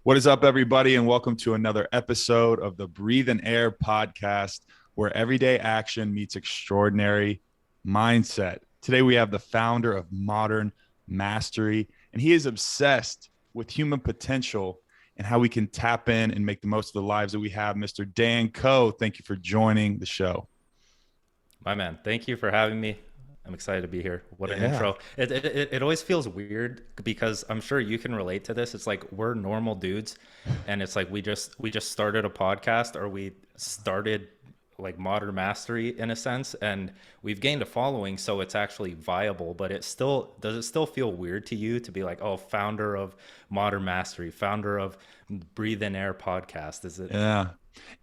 What is up, everybody, and welcome to another episode of the Breathe and Air podcast, where everyday action meets extraordinary mindset. Today, we have the founder of Modern Mastery, and he is obsessed with human potential and how we can tap in and make the most of the lives that we have. Mr. Dan Coe, thank you for joining the show. My man, thank you for having me. I'm excited to be here. What an Yeah. intro. It always feels weird because I'm sure you can relate to this. It's like we're normal dudes and it's like we just started a podcast or we started like Modern Mastery in a sense and we've gained a following so it's actually viable, but it still does it still feel weird to you to be like, "Oh, founder of Modern Mastery, founder of Breathe in Air podcast." Is it Yeah.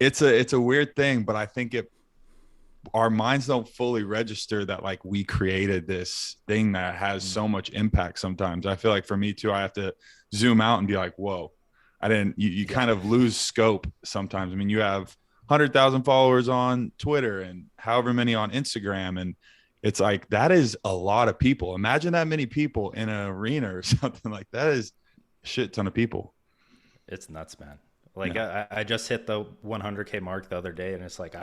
It's a weird thing, but I think it our minds don't fully register that like we created this thing that has Mm. so much impact. Sometimes I feel like for me too, I have to zoom out and be like, whoa, I didn't, you Yeah. kind of lose scope sometimes. I mean, you have 100,000 followers on Twitter and however many on Instagram. And it's like, that is a lot of people. Imagine that many people in an arena or something. Like that is a shit ton of people. It's nuts, man. Like Yeah. I just hit the 100K mark the other day, and it's like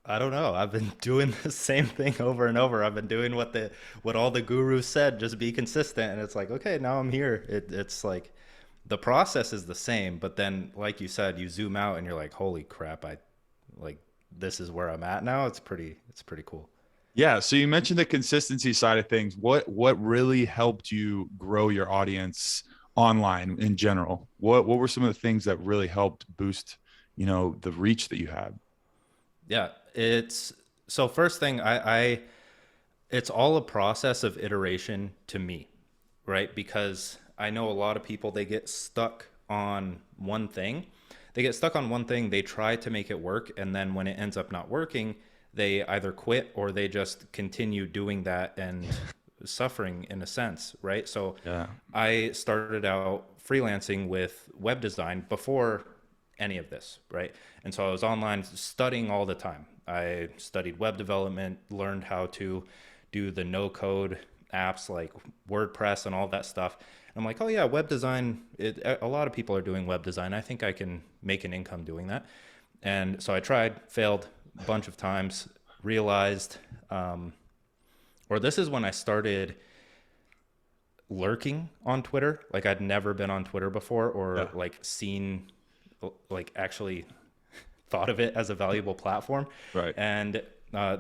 I don't know. I've been doing the same thing over and over. I've been doing what all the gurus said, just be consistent, and it's like okay, now I'm here. It's like the process is the same, but then like you said, you zoom out and you're like, holy crap, I like this is where I'm at now. It's pretty cool. Yeah. So you mentioned the consistency side of things. What really helped you grow your audience online in general? What were some of the things that really helped boost, the reach that you had? Yeah, it's so first thing I it's all a process of iteration to me, right? Because I know a lot of people, they get stuck on one thing. They get stuck on one thing, they try to make it work, and then when it ends up not working, they either quit or they just continue doing that and suffering in a sense, right? So Yeah. I started out freelancing with web design before any of this, right? And so I was online studying all the time. I studied web development, learned how to do the no code apps like WordPress and all that stuff. And I'm like, oh yeah, web design. A lot of people are doing web design. I think I can make an income doing that. And so I tried, failed a bunch of times, realized, or this is when I started lurking on Twitter. Like I'd never been on Twitter before or Yeah. like seen, like actually thought of it as a valuable platform. Right. And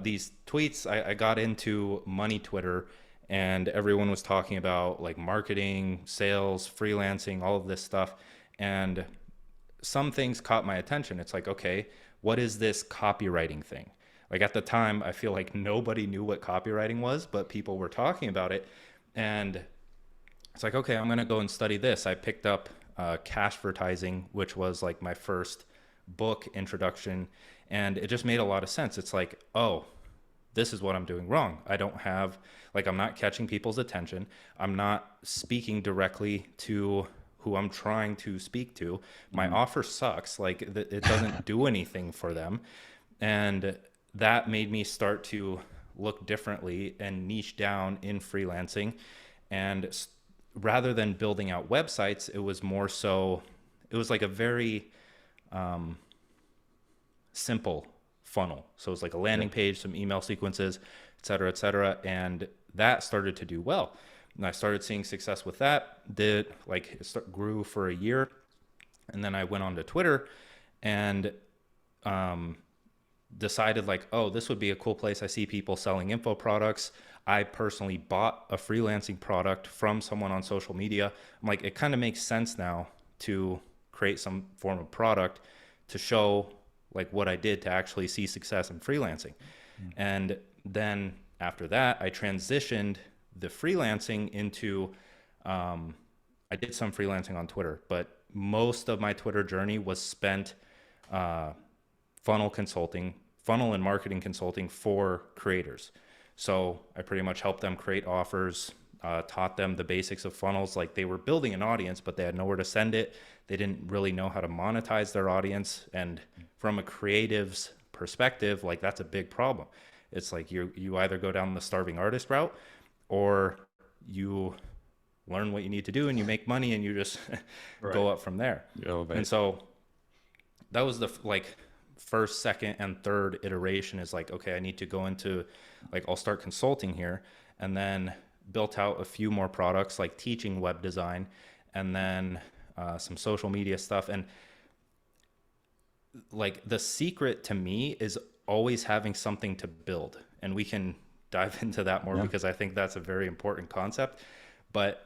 these tweets, I got into money Twitter, and everyone was talking about like marketing, sales, freelancing, all of this stuff. And some things caught my attention. It's like, okay, what is this copywriting thing? Like at the time, I feel like nobody knew what copywriting was, but people were talking about it. And it's like, okay, I'm going to go and study this. I picked up cash advertising, which was like my first book introduction. And it just made a lot of sense. It's like, oh, this is what I'm doing wrong. I don't have, like, I'm not catching people's attention. I'm not speaking directly to who I'm trying to speak to. My Mhm. offer sucks. Like, it doesn't do anything for them. And that made me start to look differently and niche down in freelancing. And rather than building out websites, it was more so, it was like a very simple funnel. So it's like a Yeah. landing page, some email sequences, et cetera, et cetera. And that started to do well. And I started seeing success with that. Did like grew for a year. And then I went on to Twitter and um, decided like, oh, this would be a cool place. I see people selling info products. I personally bought a freelancing product from someone on social media. I'm like, it kind of makes sense now to create some form of product to show like what I did to actually see success in freelancing. And then after that, I transitioned the freelancing into, I did some freelancing on Twitter, but most of my Twitter journey was spent uh, funnel consulting, funnel and marketing consulting for creators. So I pretty much helped them create offers, taught them the basics of funnels. Like they were building an audience, but they had nowhere to send it. They didn't really know how to monetize their audience. And from a creative's perspective, like that's a big problem. It's like you either go down the starving artist route or you learn what you need to do and you make money and you just Right. go up from there. You And elevate. so that was the like first, second, and third iteration is like, okay, I need to go into like, I'll start consulting here, and then built out a few more products like teaching web design, and then some social media stuff. And like the secret to me is always having something to build. And we can dive into that more Yeah. because I think that's a very important concept. But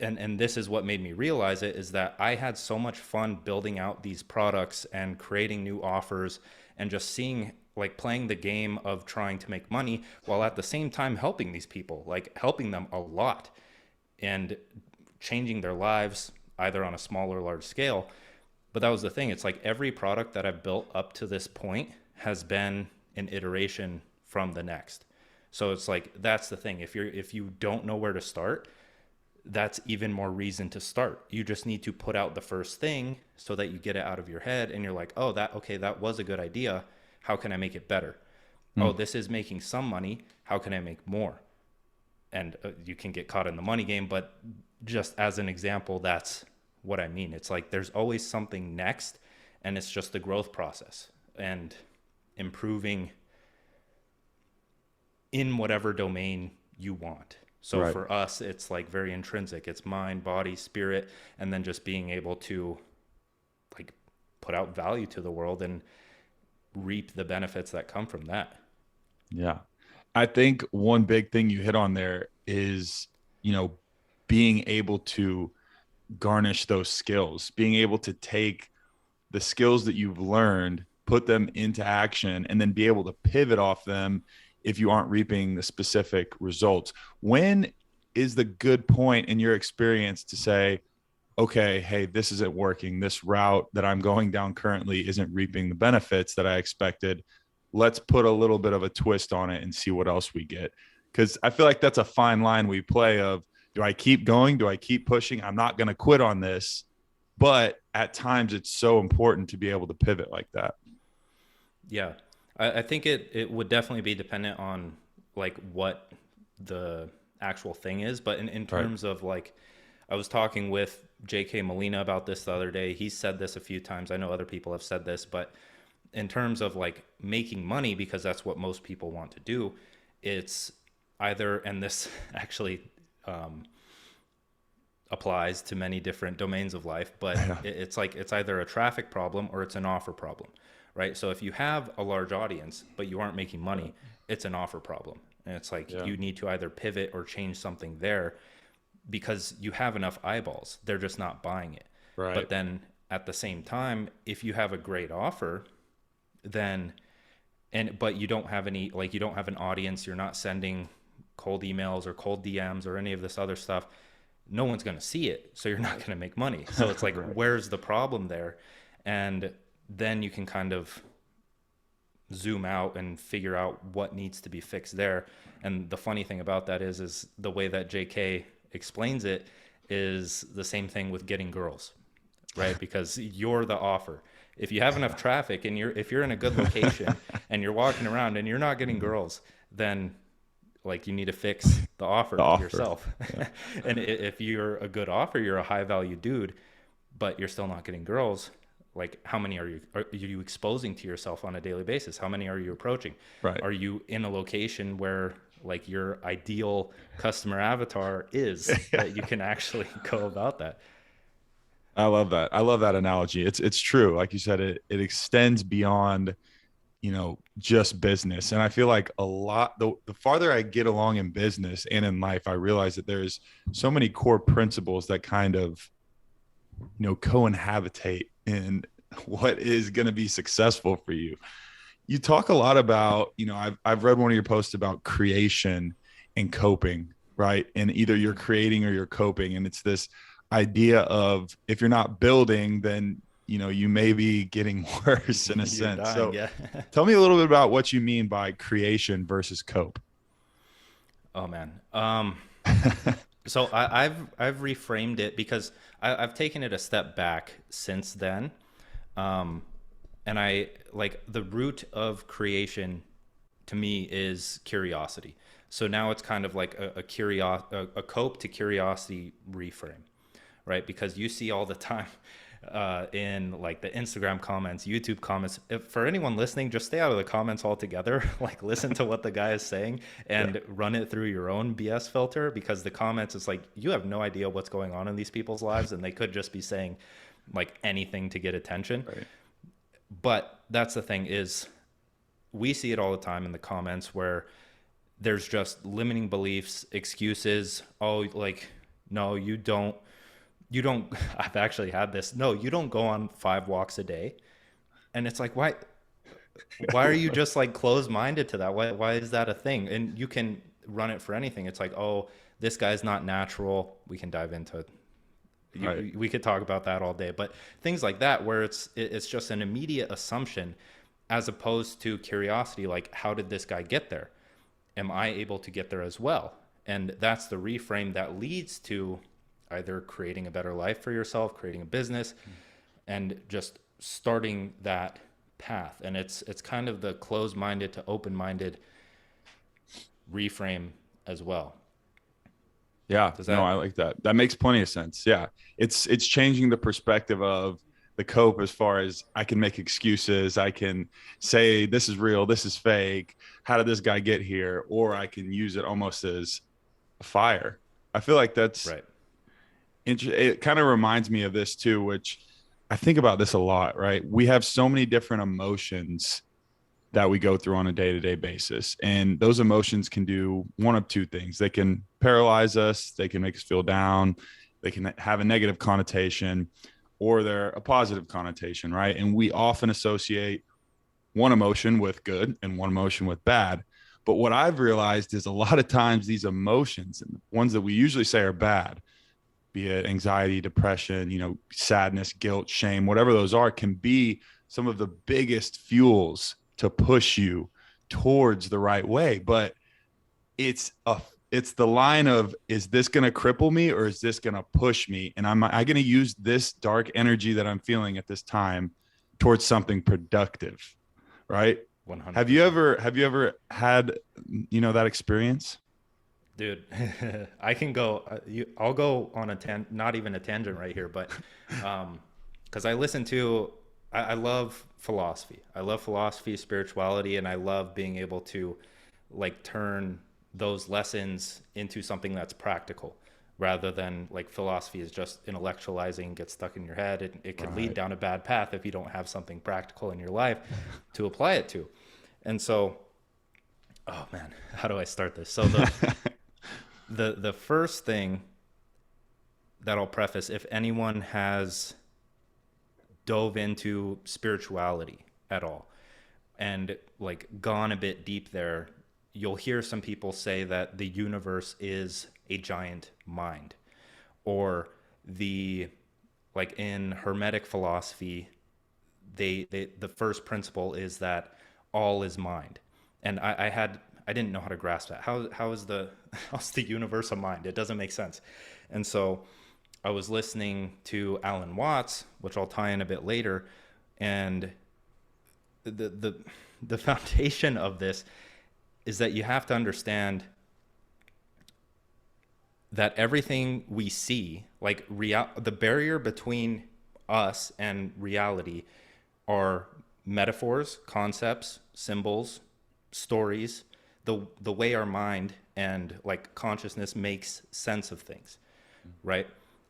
and this is what made me realize it, is that I had so much fun building out these products and creating new offers and just seeing, like, playing the game of trying to make money while at the same time helping these people, like helping them a lot and changing their lives either on a small or large scale. But that was the thing. It's like every product that I've built up to this point has been an iteration from the next. So it's like that's the thing. If you don't know where to start, that's even more reason to start. You just need to put out the first thing so that you get it out of your head and you're like, "Oh, that okay, that was a good idea. How can I make it better? Oh, Mm. this is making some money. How can I make more?" And you can get caught in the money game, but just as an example, that's what I mean. It's like there's always something next, and it's just the growth process and improving in whatever domain you want. So Right. for us, it's like very intrinsic. It's mind, body, spirit, and then just being able to like put out value to the world and reap the benefits that come from that. Yeah. I think one big thing you hit on there is, you know, being able to garnish those skills, being able to take the skills that you've learned, put them into action, and then be able to pivot off them if you aren't reaping the specific results. When is the good point in your experience to say, okay, hey, this isn't working. This route that I'm going down currently isn't reaping the benefits that I expected. Let's put a little bit of a twist on it and see what else we get. Because I feel like that's a fine line we play of, do I keep going? Do I keep pushing? I'm not going to quit on this. But at times it's so important to be able to pivot like that. Yeah. I think it would definitely be dependent on like what the actual thing is. But in Right. terms of like, I was talking with JK Molina about this the other day. He said this a few times. I know other people have said this, but in terms of like making money, because that's what most people want to do, it's either, and this actually um, applies to many different domains of life, but Yeah. it's like it's either a traffic problem or it's an offer problem, right? So if you have a large audience but you aren't making money, it's an offer problem. And it's like Yeah. you need to either pivot or change something there because you have enough eyeballs. They're just not buying it. Right. But then at the same time, if you have a great offer, then but you don't have any, like, you don't have an audience, you're not sending cold emails or cold DMs or any of this other stuff, no one's going to see it. So you're not going to make money. So it's like, Right. where's the problem there? And then you can kind of zoom out and figure out what needs to be fixed there. And the funny thing about that is the way that JK explains it is the same thing with getting girls, right? Because you're the offer. If you have enough traffic and if you're in a good location and you're walking around and you're not getting girls, then like you need to fix the The offer offer. yourself. Yeah. And if you're a good offer, you're a high value dude, but you're still not getting girls. Like, how many are you exposing to yourself on a daily basis? How many are you approaching? Right. Are you in a location where like your ideal customer avatar is, Yeah. that you can actually go about that? I love that. I love that analogy. It's true. Like you said, it extends beyond, just business. And I feel like the farther I get along in business and in life, I realize that there's so many core principles that kind of, co-inhabitate in what is going to be successful for you. You talk a lot about, I've read one of your posts about creation and coping, right? And either you're creating or you're coping. And it's this idea of, if you're not building, then, you may be getting worse in a You're sense. dying, So yeah. tell me a little bit about what you mean by creation versus cope. Oh man. So I've reframed it because I've taken it a step back since then. Um, and I like the root of creation to me is curiosity. So now it's kind of like a cope to curiosity reframe, right? Because you see all the time in like the Instagram comments, YouTube comments. If, for anyone listening, just stay out of the comments altogether. Like listen to what the guy is saying Yeah. and run it through your own BS filter, because the comments, it's like you have no idea what's going on in these people's lives, and they could just be saying like anything to get attention. Right. But that's the thing, is we see it all the time in the comments where there's just limiting beliefs, excuses. Oh, like, no, you don't I've actually had this. No, you don't go on 5 walks a day. And it's like, why are you just like closed minded to that? Why is that a thing? And you can run it for anything. It's like, oh, this guy's not natural. We can dive into Right. we could talk about that all day, but things like that where it's just an immediate assumption as opposed to curiosity, like how did this guy get there? Am I able to get there as well? And that's the reframe that leads to either creating a better life for yourself, creating a business, and just starting that path. And it's kind of the closed-minded to open-minded reframe as well. Yeah, Does no, I that like that. That makes plenty of sense. Yeah. It's changing the perspective of the cope as far as I can make excuses, I can say this is real, this is fake, how did this guy get here, or I can use it almost as a fire. I feel like that's right? it kind of reminds me of this too, which I think about this a lot, right? We have so many different emotions that we go through on a day-to-day basis, and those emotions can do one of two things. They can paralyze us, they can make us feel down, they can have a negative connotation, or they're a positive connotation, right? And we often associate one emotion with good and one emotion with bad. But what I've realized is a lot of times these emotions, and ones that we usually say are bad, be it anxiety, depression, sadness, guilt, shame, whatever those are, can be some of the biggest fuels to push you towards the right way. But it's a it's the line of, is this going to cripple me or is this going to push me? And am I going to use this dark energy that I'm feeling at this time towards something productive? Right. Have you 100%. ever have you ever had that experience? Dude, I can go. I'll go on not even a tangent right here, but because I love philosophy. I love philosophy, spirituality, and I love being able to like turn those lessons into something that's practical, rather than like philosophy is just intellectualizing, get stuck in your head. It could lead Right. down a bad path if you don't have something practical in your life to apply it to. And so, oh man, how do I start this? So the first thing that I'll preface, if anyone has dove into spirituality at all and like gone a bit deep there, you'll hear some people say that the universe is a giant mind, or the like in hermetic philosophy, the first principle is that all is mind. And I didn't know how to grasp that. How is the how's the universe a mind? It doesn't make sense. And so I was listening to Alan Watts, which I'll tie in a bit later, and the foundation of this is that you have to understand that everything we see, like the barrier between us and reality, are metaphors, concepts, symbols, stories, the way our mind and like consciousness makes sense of things, right?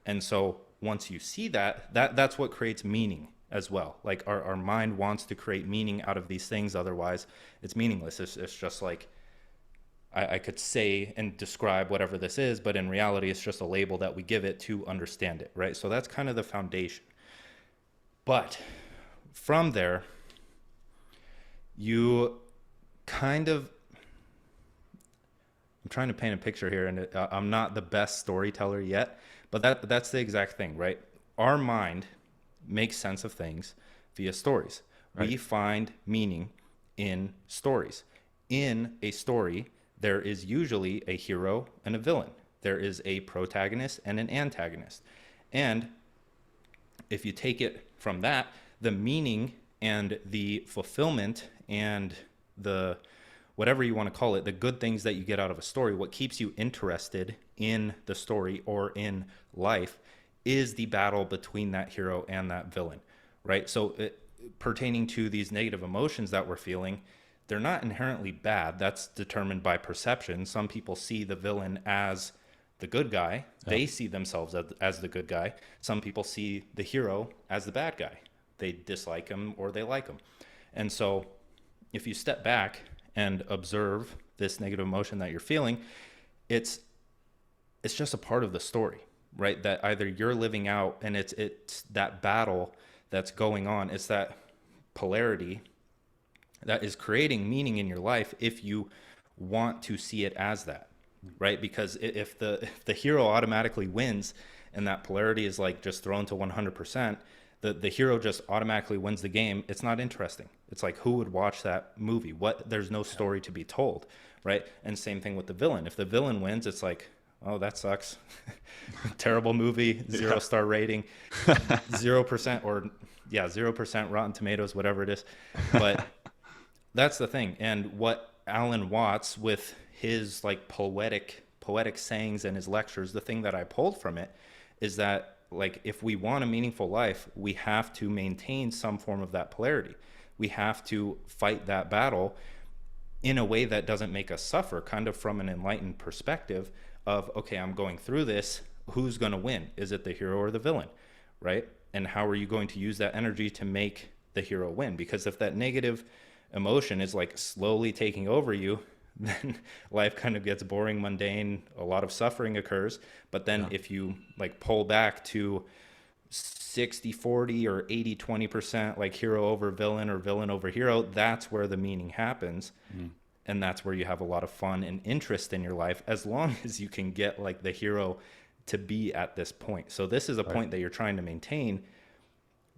And so once you see that's what creates meaning as well. Like our mind wants to create meaning out of these things, otherwise it's meaningless. It's just like I could say and describe whatever this is, but in reality it's just a label that we give it to understand it, right? So that's kind of the foundation. But from there, you kind of, I'm trying to paint a picture here, and I'm not the best storyteller yet, but that's the exact thing, right? Our mind makes sense of things via stories. Right. We find meaning in stories. In a story, there is usually a hero and a villain. There is a protagonist and an antagonist. And if you take it from that, the meaning and the fulfillment and the whatever you want to call it, the good things that you get out of a story, what keeps you interested in the story or in life is the battle between that hero and that villain, right? So pertaining to these negative emotions that we're feeling, they're not inherently bad. That's determined by perception. Some people see the villain as the good guy. Yeah. They see themselves as the good guy. Some people see the hero as the bad guy. They dislike him or they like him. And so if you step back and observe this negative emotion that you're feeling, it's just a part of the story, right? That either you're living out and it's that battle that's going on. It's that polarity that is creating meaning in your life if you want to see it as that, right? Because if the hero automatically wins and that polarity is like just thrown to 100%, the hero just automatically wins the game, it's not interesting. It's like, who would watch that movie? There's no story to be told, right? And same thing with the villain. If the villain wins, it's like, oh, that sucks. Terrible movie, 0-star rating, 0% or yeah, 0% Rotten Tomatoes, whatever it is. But that's the thing. And what Alan Watts, with his like poetic sayings and his lectures, the thing that I pulled from it is that, like, if we want a meaningful life, we have to maintain some form of that polarity. We have to fight that battle in a way that doesn't make us suffer, kind of from an enlightened perspective of, okay, I'm going through this. Who's going to win? Is it the hero or the villain, right? And how are you going to use that energy to make the hero win? Because if that negative emotion is like slowly taking over you, then life kind of gets boring, mundane, a lot of suffering occurs. But then if you like pull back to 60-40 or 80-20%, like hero over villain or villain over hero, that's where the meaning happens. And that's where you have a lot of fun and interest in your life, as long as you can get like the hero to be at this point. So this is a point that you're trying to maintain,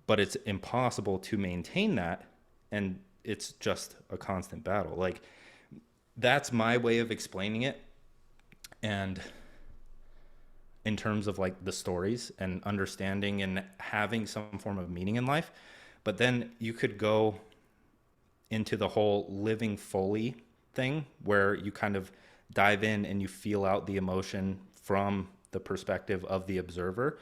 but it's impossible to maintain that, and it's just a constant battle. Like, that's my way of explaining it. And in terms of like the stories and understanding and having some form of meaning in life. But then you could go into the whole living fully thing, where you kind of dive in and you feel out the emotion from the perspective of the observer,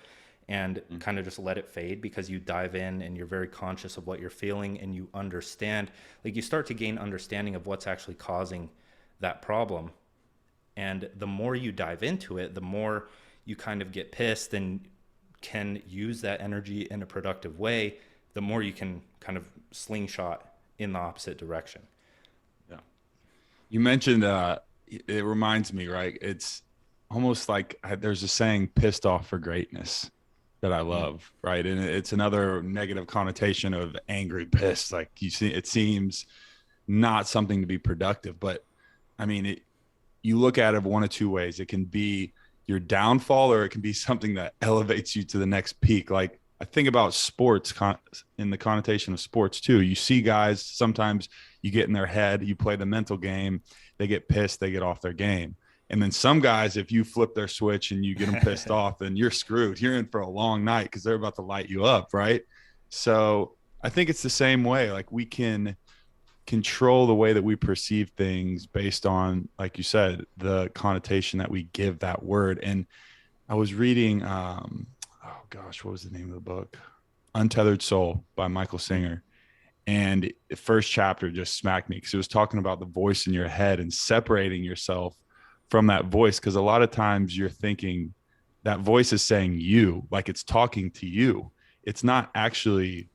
and kind of just let it fade, because you dive in and you're very conscious of what you're feeling, and you understand, like, you start to gain understanding of what's actually causing that problem. And the more you dive into it, the more you kind of get pissed and can use that energy in a productive way, the more you can kind of slingshot in the opposite direction. Yeah. You mentioned, it reminds me, right? It's almost like there's a saying, pissed off for greatness, that I love, right? And it's another negative connotation of angry, pissed. Like, you see, it seems not something to be productive, but I mean, you look at it one of two ways. It can be your downfall, or it can be something that elevates you to the next peak. Like, I think about sports in the connotation of sports too. You see guys, sometimes you get in their head, you play the mental game, they get pissed, they get off their game. And then some guys, if you flip their switch and you get them pissed off, then you're screwed. You're in for a long night, because they're about to light you up, right? So I think it's the same way. Like, we can control the way that we perceive things based on, like you said, the connotation that we give that word. And I was reading, oh gosh, what was the name of the book? Untethered Soul by Michael Singer. And the first chapter just smacked me, because it was talking about the voice in your head and separating yourself from that voice. Because a lot of times you're thinking that voice is saying you, like it's talking to you. It's not actually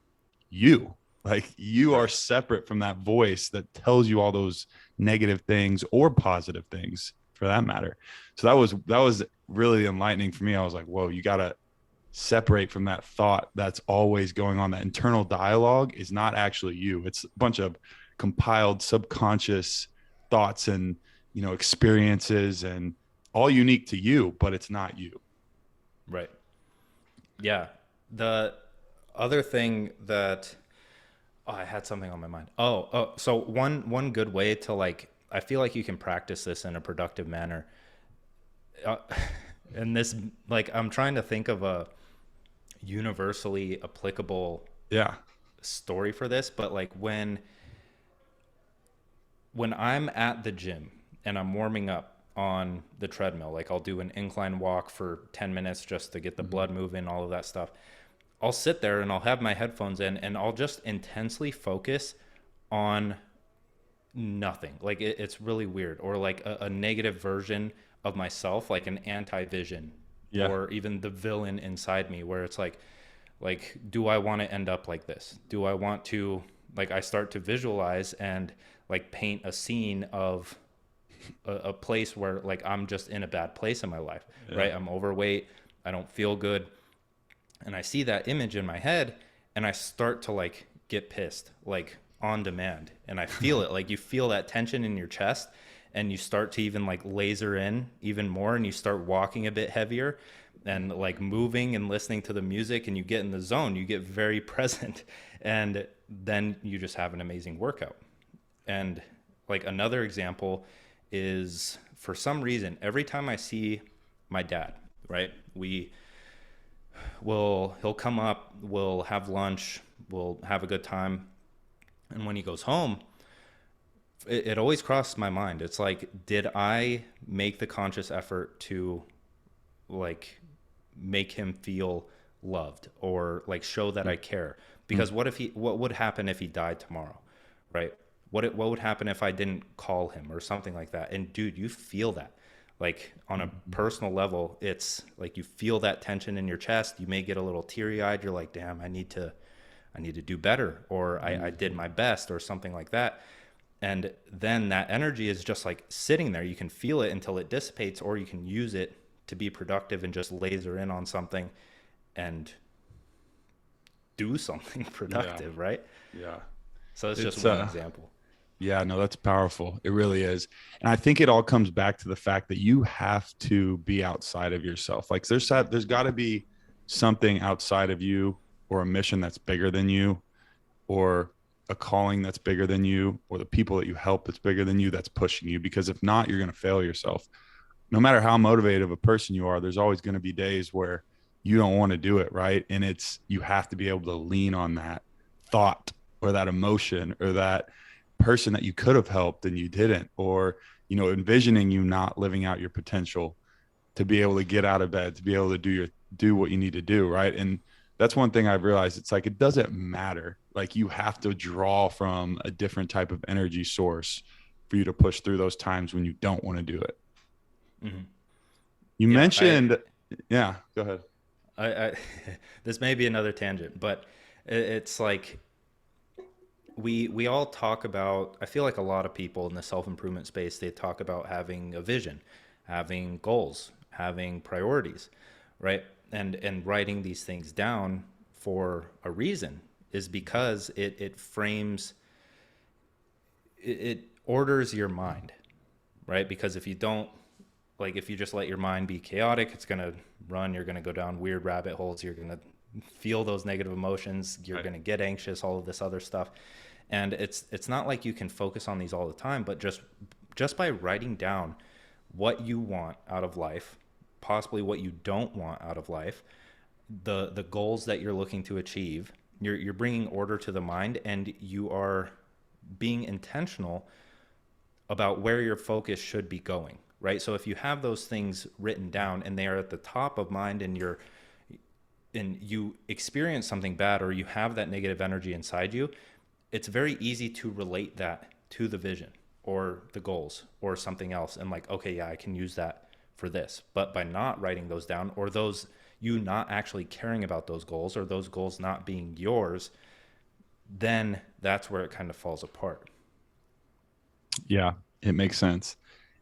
you. Like, you are separate from that voice that tells you all those negative things, or positive things for that matter. So that was really enlightening for me. I was like, whoa, you got to separate from that thought that's always going on. That internal dialogue is not actually you. It's a bunch of compiled subconscious thoughts and, experiences, and all unique to you, but it's not you. Right. Yeah. The other thing that, I had something on my mind. So one good way to, like, I feel like you can practice this in a productive manner. Uh, and this, like, I'm trying to think of a universally applicable Yeah. story for this, but like, when I'm at the gym and I'm warming up on the treadmill, like I'll do an incline walk for 10 minutes just to get the Mhm. blood moving, all of that stuff. I'll sit there and I'll have my headphones in and I'll just intensely focus on nothing. Like it's really weird, or like a negative version of myself, like an anti-vision, Yeah. or even the villain inside me, where it's like, do I want to end up like this? Do I want to, like, I start to visualize and like paint a scene of a place where like I'm just in a bad place in my life, Yeah. right? I'm overweight, I don't feel good, and I see that image in my head and I start to like get pissed, like on demand. And I feel it, like you feel that tension in your chest and you start to even like laser in even more and you start walking a bit heavier and like moving and listening to the music and you get in the zone, you get very present, and then you just have an amazing workout. And like another example is, for some reason, every time I see my dad, right? He'll come up, we'll have lunch, we'll have a good time. And when he goes home, it always crosses my mind. It's like, did I make the conscious effort to like make him feel loved or like show that I care? Because what would happen if he died tomorrow, right? What would happen if I didn't call him or something like that? And dude, you feel that. Like on a Mhm. personal level, it's like you feel that tension in your chest. You may get a little teary eyed. You're like, damn, I need to do better, or I did Mhm. my best, or something like that. And then that energy is just like sitting there. You can feel it until it dissipates, or you can use it to be productive and just laser in on something and do something Yeah. productive, right? Yeah. So it's just It's one example. Yeah, no, that's powerful. It really is. And I think it all comes back to the fact that you have to be outside of yourself. Like there's got to be something outside of you, or a mission that's bigger than you, or a calling that's bigger than you, or the people that you help that's bigger than you, that's pushing you, because if not, you're going to fail yourself. No matter how motivated of a person you are, there's always going to be days where you don't want to do it, right? And you have to be able to lean on that thought or that emotion or that person that you could have helped and you didn't, or envisioning you not living out your potential, to be able to get out of bed, to be able to do what you need to do, right? And that's one thing I've realized. It's like, it doesn't matter. Like, you have to draw from a different type of energy source for you to push through those times when you don't want to do it. Hmm. You Yeah, mentioned, yeah, go ahead. I this may be another tangent, but it's like we all talk about, I feel like a lot of people in the self-improvement space, they talk about having a vision, having goals, having priorities, right? And writing these things down for a reason is because it frames, it orders your mind, right? Because if you don't, like if you just let your mind be chaotic, it's going to run, you're going to go down weird rabbit holes, you're going to feel those negative emotions, you're Right. going to get anxious, all of this other stuff. And it's not like you can focus on these all the time, but just by writing down what you want out of life, possibly what you don't want out of life, the goals that you're looking to achieve, you're bringing order to the mind, and you are being intentional about where your focus should be going, right? So if you have those things written down and they are at the top of mind, and you experience something bad, or you have that negative energy inside you, it's very easy to relate that to the vision or the goals or something else, and like, okay, yeah, I can use that for this. But by not writing those down, or those, you not actually caring about those goals, or those goals not being yours, then that's where it kind of falls apart. Yeah, it makes sense.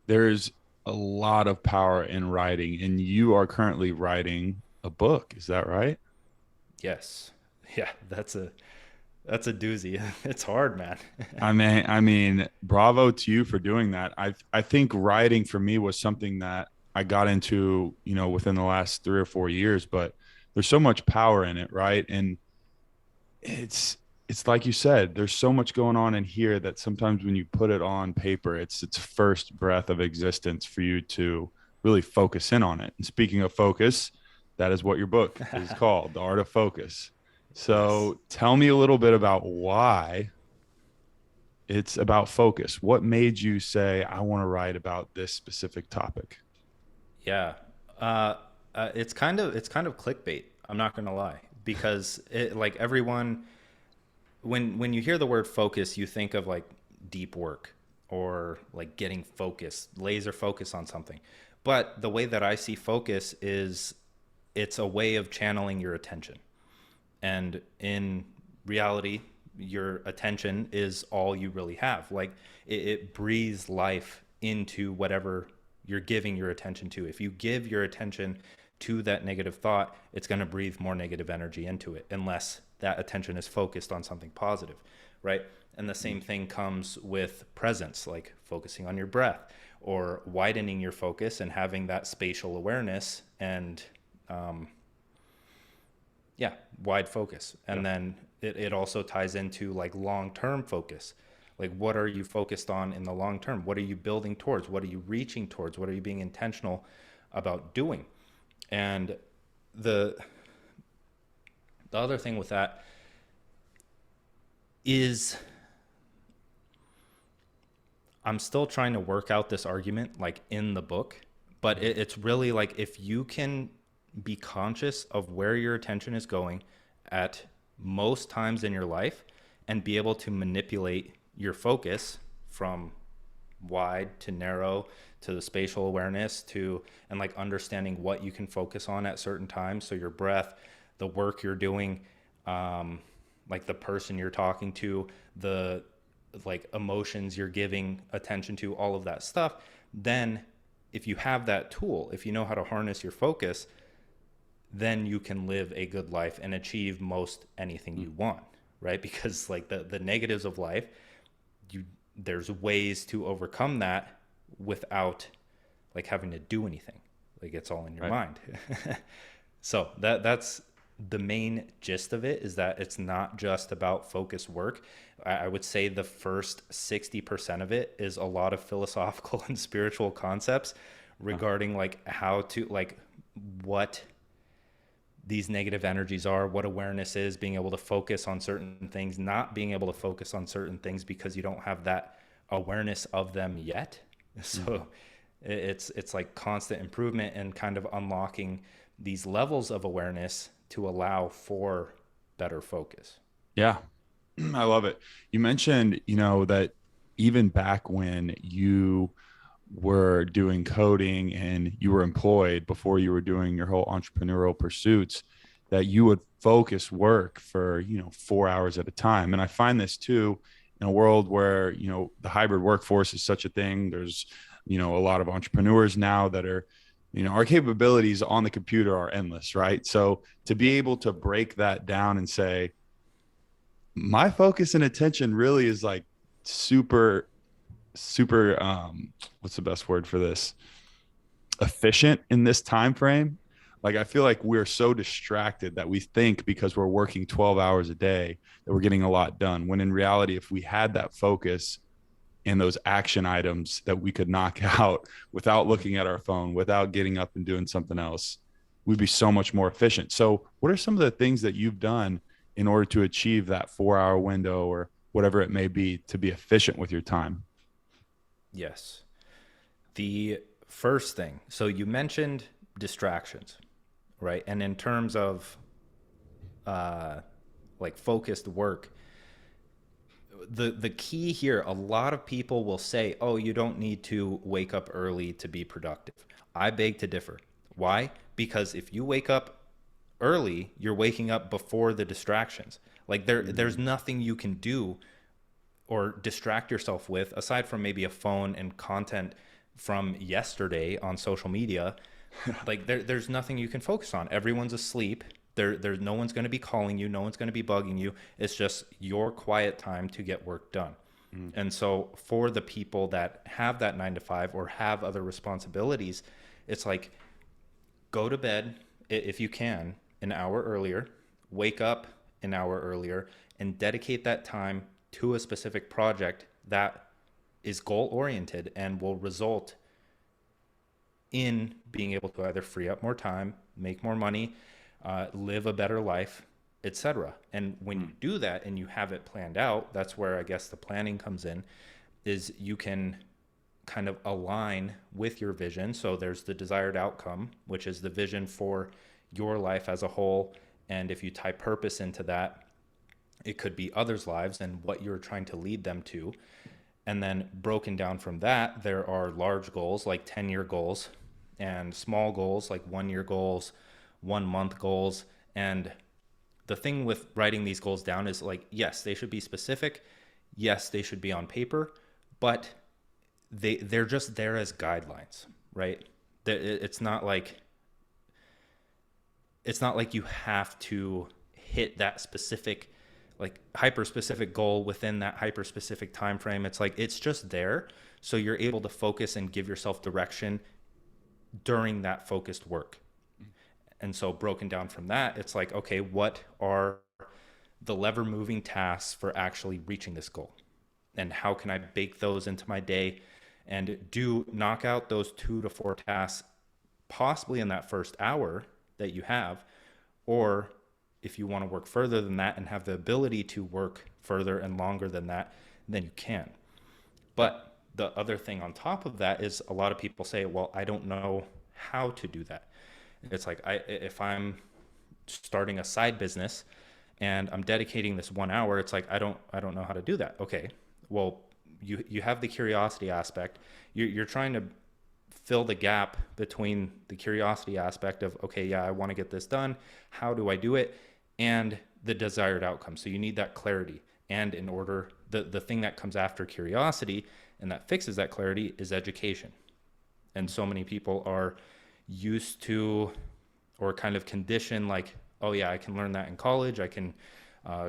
There's a lot of power in writing, and you are currently writing a book. Is that right? Yes. Yeah, that's a doozy. It's hard, man. I mean, bravo to you for doing that. I think writing for me was something that I got into, within the last 3 or 4 years, but there's so much power in it, right? And it's like you said, there's so much going on in here that sometimes when you put it on paper, it's first breath of existence for you to really focus in on it. And speaking of focus, that is what your book is called, The Art of Focus. Yes. So tell me a little bit about why It's about focus. What made you say, I want to write about this specific topic? Yeah. It's kind of clickbait. I'm not gonna lie, because like everyone, when you hear the word focus, you think of like deep work or like getting focused, laser focus on something. But the way that I see focus is it's a way of channeling your attention. And in reality, your attention is all you really have. Like it breathes life into whatever you're giving your attention to. If you give your attention to that negative thought, it's going to breathe more negative energy into it unless that attention is focused on something positive, right? And the same thing comes with presence, like focusing on your breath or widening your focus and having that spatial awareness and yeah, wide focus. Yeah. And then it also ties into like long-term focus. Like what are you focused on in the long term? What are you building towards? What are you reaching towards? What are you being intentional about doing? And the the other thing with that is I'm still trying to work out this argument like in the book, but it's really like if you can be conscious of where your attention is going at most times in your life and be able to manipulate your focus from wide to narrow to the spatial awareness to and like understanding what you can focus on at certain times, so your breath, the work you're doing, like the person you're talking to, the like emotions you're giving attention to, all of that stuff, then if you have that tool, if you know how to harness your focus, then you can live a good life and achieve most anything you want, right? Because like the negatives of life, you there's ways to overcome that without like having to do anything. Like it's all in your Right. mind. So that's the main gist of it, is that it's not just about focused work. I would say the first 60% of it is a lot of philosophical and spiritual concepts Yeah. regarding like how to like what these negative energies are, what awareness is, being able to focus on certain things, not being able to focus on certain things because you don't have that awareness of them yet. Mhm. So it's like constant improvement and kind of unlocking these levels of awareness to allow for better focus. Yeah. I love it. You mentioned, that even back when you were doing coding and you were employed before you were doing your whole entrepreneurial pursuits, that you would focus work for 4 hours at a time. And I find this too in a world where the hybrid workforce is such a thing. There's a lot of entrepreneurs now that are, our capabilities on the computer are endless, right? So to be Yep. able to break that down and say, my focus and attention really is like super super what's the best word for this, efficient in this time frame. Like I feel like we're so distracted that we think because we're working 12 hours a day that we're getting a lot done, when in reality if we had that focus and those action items that we could knock out without looking at our phone, without getting up and doing something else, we'd be so much more efficient. So what are some of the things that you've done in order to achieve that 4 hour window or whatever it may be to be efficient with your time? Yes. The first thing, so you mentioned distractions, right? And in terms of uh, like focused work, the key here, a lot of people will say, oh, you don't need to wake up early to be productive. I beg to differ. Why? Because if you wake up early, you're waking up before the distractions. Like there's nothing you can do or distract yourself with aside from maybe a phone and content from yesterday on social media. Like there's nothing you can focus on. Everyone's asleep. There's no one's going to be calling you. No one's going to be bugging you. It's just your quiet time to get work done. Mm. And so for the people that have that 9 to 5 or have other responsibilities, it's like go to bed if you can an hour earlier, wake up an hour earlier, and dedicate that time to a specific project that is goal oriented and will result in being able to either free up more time, make more money, live a better life, etc. And when you Mm. do that and you have it planned out, that's where I guess the planning comes in, is you can kind of align with your vision. So there's the desired outcome, which is the vision for your life as a whole. And if you tie purpose into that, it could be others' lives and what you're trying to lead them to. And then broken down from that, there are large goals like 10-year goals and small goals like 1 year goals, 1 month goals. And the thing with writing these goals down is like, yes, they should be specific. Yes, they should be on paper, but they're just there as guidelines, right? It's not like you have to hit that specific, like hyper specific goal within that hyper specific time frame. It's like it's just there so you're able to focus and give yourself direction during that focused work. And so broken down from that, it's like, okay, what are the lever moving tasks for actually reaching this goal? And how can I bake those into my day and do knock out those 2 to 4 tasks possibly in that first hour that you have? Or if you want to work further than that and have the ability to work further and longer than that, then you can. But the other thing on top of that is a lot of people say, well, I don't know how to do that. It's like, if I'm starting a side business and I'm dedicating this 1 hour, it's like, I don't know how to do that. Okay. Well, you have the curiosity aspect. You're trying to fill the gap between the curiosity aspect of, okay, yeah, I want to get this done. How do I do it? And the desired outcome. So you need that clarity. And in order, the thing that comes after curiosity and that fixes that clarity is education. And so many people are used to or kind of conditioned like, oh yeah, I can learn that in college. I can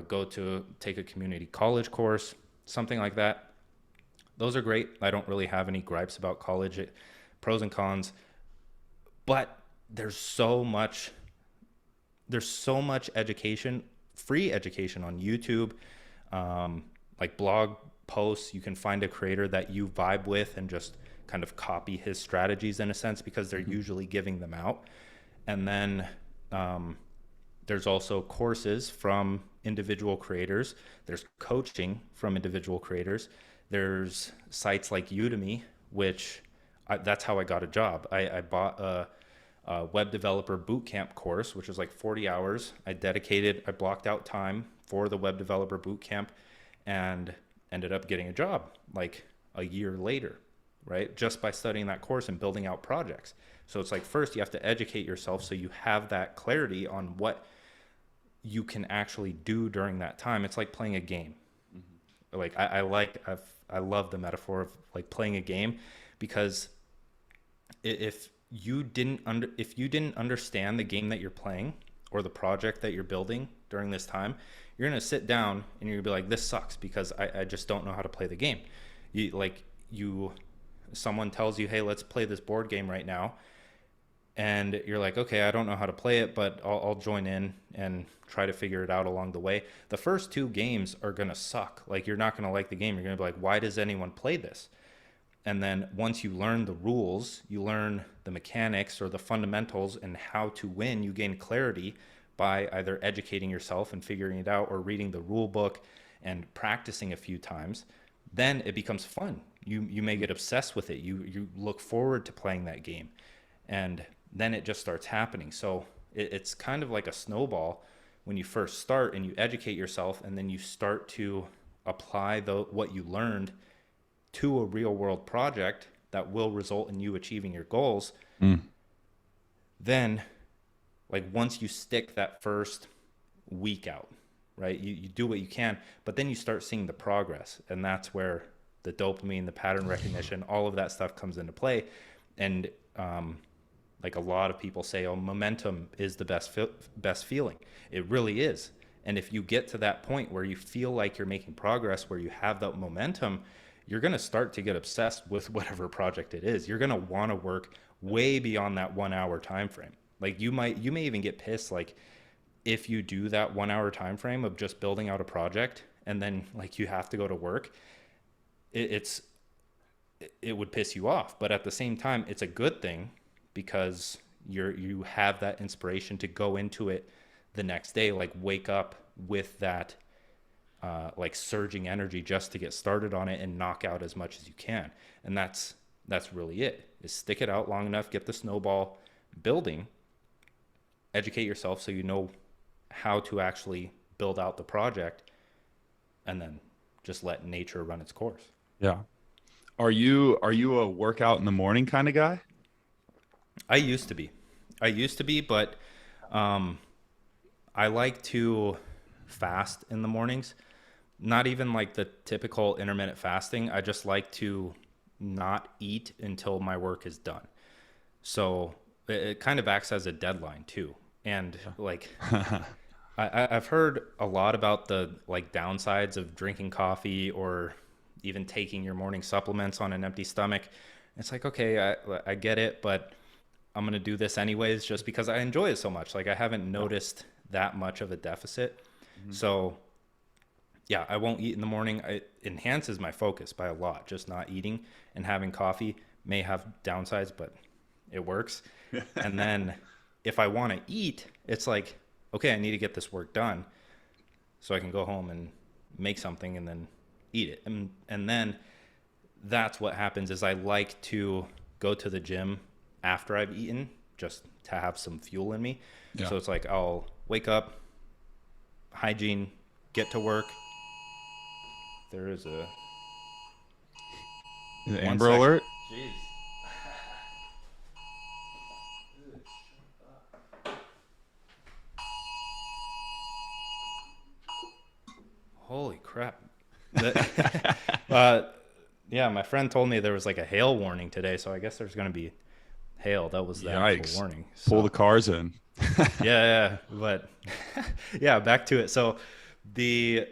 go to take a community college course, something like that. Those are great. I don't really have any gripes about college, pros and cons, but there's so much education, free education on YouTube, like blog posts. You can find a creator that you vibe with and just kind of copy his strategies in a sense because they're usually giving them out. And then there's also courses from individual creators. There's coaching from individual creators. There's sites like Udemy, which that's how I got a job. I bought a web developer bootcamp course, which was like 40 hours. I blocked out time for the web developer bootcamp and ended up getting a job like a year later, right? Just by studying that course and building out projects. So it's like, first you have to educate yourself so you have that clarity on what you can actually do during that time. It's like playing a game. Like I love the metaphor of like playing a game, because if you didn't understand the game that you're playing or the project that you're building during this time, you're gonna sit down and you're gonna be like, this sucks because I just don't know how to play the game. Someone tells you, hey, let's play this board game right now, and you're like, okay, I don't know how to play it, but I'll join in and try to figure it out along the way. The first two games are gonna suck. Like, you're not gonna like the game. You're gonna be like, why does anyone play this? And then once you learn the rules, you learn the mechanics or the fundamentals and how to win, you gain clarity by either educating yourself and figuring it out or reading the rule book and practicing a few times. Then it becomes fun. You may get obsessed with it. You look forward to playing that game. And then it just starts happening. So it's kind of like a snowball when you first start and you educate yourself, and then you start to apply what you learned to a real world project that will result in you achieving your goals. Mm. Then, like, once you stick that first week out, right, you do what you can, but then you start seeing the progress. And that's where the dopamine, the pattern recognition, all of that stuff comes into play. And like a lot of people say, oh, momentum is the best feeling. It really is. And if you get to that point where you feel like you're making progress, where you have that momentum, you're going to start to get obsessed with whatever project it is. You're going to want to work way beyond that 1 hour time frame. Like, you may even get pissed, like, if you do that 1 hour time frame of just building out a project and then like you have to go to work, it would piss you off. But at the same time, it's a good thing because you have that inspiration to go into it the next day, like wake up with that like surging energy just to get started on it and knock out as much as you can. And that's really it, is stick it out long enough, get the snowball building, educate yourself so you know how to actually build out the project, and then just let nature run its course. Yeah. Are you a workout in the morning kind of guy? I used to be. I used to be, but um, I like to fast in the mornings. Not even like the typical intermittent fasting. I just like to not eat until my work is done. So it kind of acts as a deadline too. And like I've heard a lot about the like downsides of drinking coffee or even taking your morning supplements on an empty stomach. It's like, okay, I get it, but I'm going to do this anyways just because I enjoy it so much. Like I haven't noticed that much of a deficit. Mhm. So yeah, I won't eat in the morning. It enhances my focus by a lot. Just not eating and having coffee may have downsides, but it works. And then if I want to eat, it's like, okay, I need to get this work done so I can go home and make something and then eat it. And then that's what happens is I like to go to the gym after I've eaten just to have some fuel in me. Yeah. So it's like I'll wake up, hygiene, get to work. There is a The one Amber second. Alert? Jeez. Holy crap. uh, yeah, my friend told me there was like a hail warning today, so I guess there's going to be hail. That was the actual Yikes. warning. Pull the So, cars in. yeah, but yeah, back to it. So, the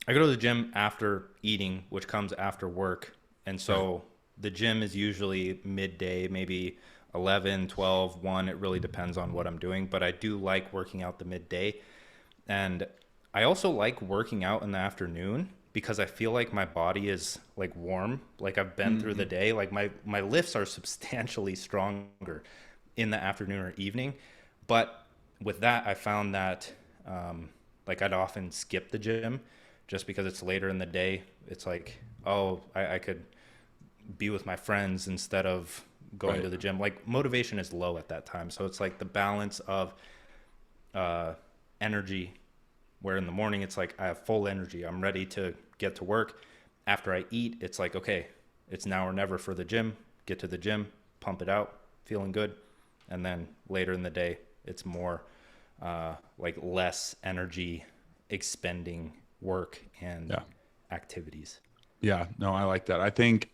I go to the gym after eating, which comes after work. And Right. so the gym is usually midday, maybe 11, 12, 1. It really depends on what I'm doing. But I do like working out the midday. And I also like working out in the afternoon because I feel like my body is like warm. Like I've been through the Mhm. day. Like my lifts are substantially stronger in the afternoon or evening. But with that, I found that like I'd often skip the gym just because it's later in the day. It's like, oh, I could be with my friends instead of going Right. to the gym. Like motivation is low at that time. So it's like the balance of uh, energy, where in the morning it's like I have full energy. I'm ready to get to work. After I eat, it's like, okay, it's now or never for the gym. Get to the gym, pump it out, feeling good. And then later in the day, it's more like less energy expending work and Yeah. activities. Yeah. No, I like that. I think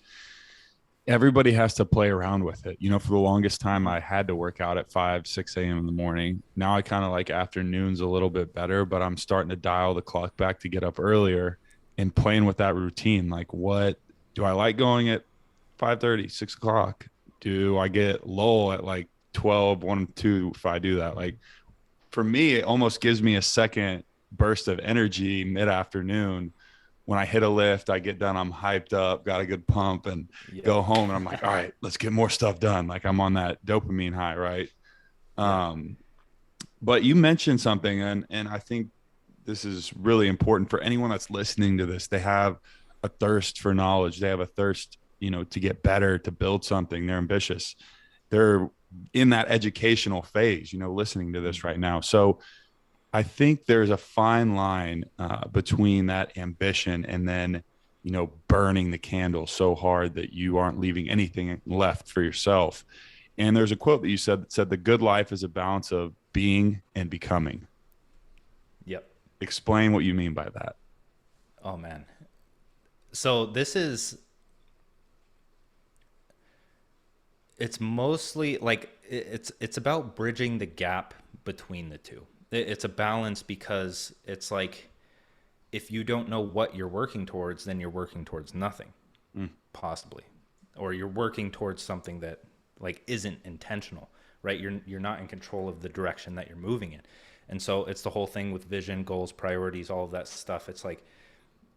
everybody has to play around with it. For the longest time, Mm-hmm. I had to work out at 5, 6 a.m. in the morning. Now I kind of like afternoons a little bit better, but I'm starting to dial the clock back to get up earlier and playing with that routine. Like, what do I like going at 5:30, 6 o'clock? Do I get lull at like 12, 1, 2 if I do that? Like, for me, it almost gives me a second burst of energy mid afternoon. When I hit a lift, I get done, I'm hyped up, got a good pump, and Yep. go home. And I'm like, all right, let's get more stuff done. Like I'm on that dopamine high, right? Yep. Um, but you mentioned something, and I think this is really important for anyone that's listening to this. They have a thirst for knowledge. They have a thirst, to get better, to build something. They're ambitious. They're in that educational phase, listening to this right Mm-hmm. now. So I think there's a fine line between that ambition and then, burning the candle so hard that you aren't leaving anything left for yourself. And there's a quote that you said that said, the good life is a balance of being and becoming. Yep. Explain what you mean by that. Oh man. So this is it's mostly like it's about bridging the gap between the two. It's a balance because it's like if you don't know what you're working towards, then you're working towards nothing, Mm, possibly, or you're working towards something that like isn't intentional, right? You're not in control of the direction that you're moving in, and so it's the whole thing with vision, goals, priorities, all of that stuff. It's like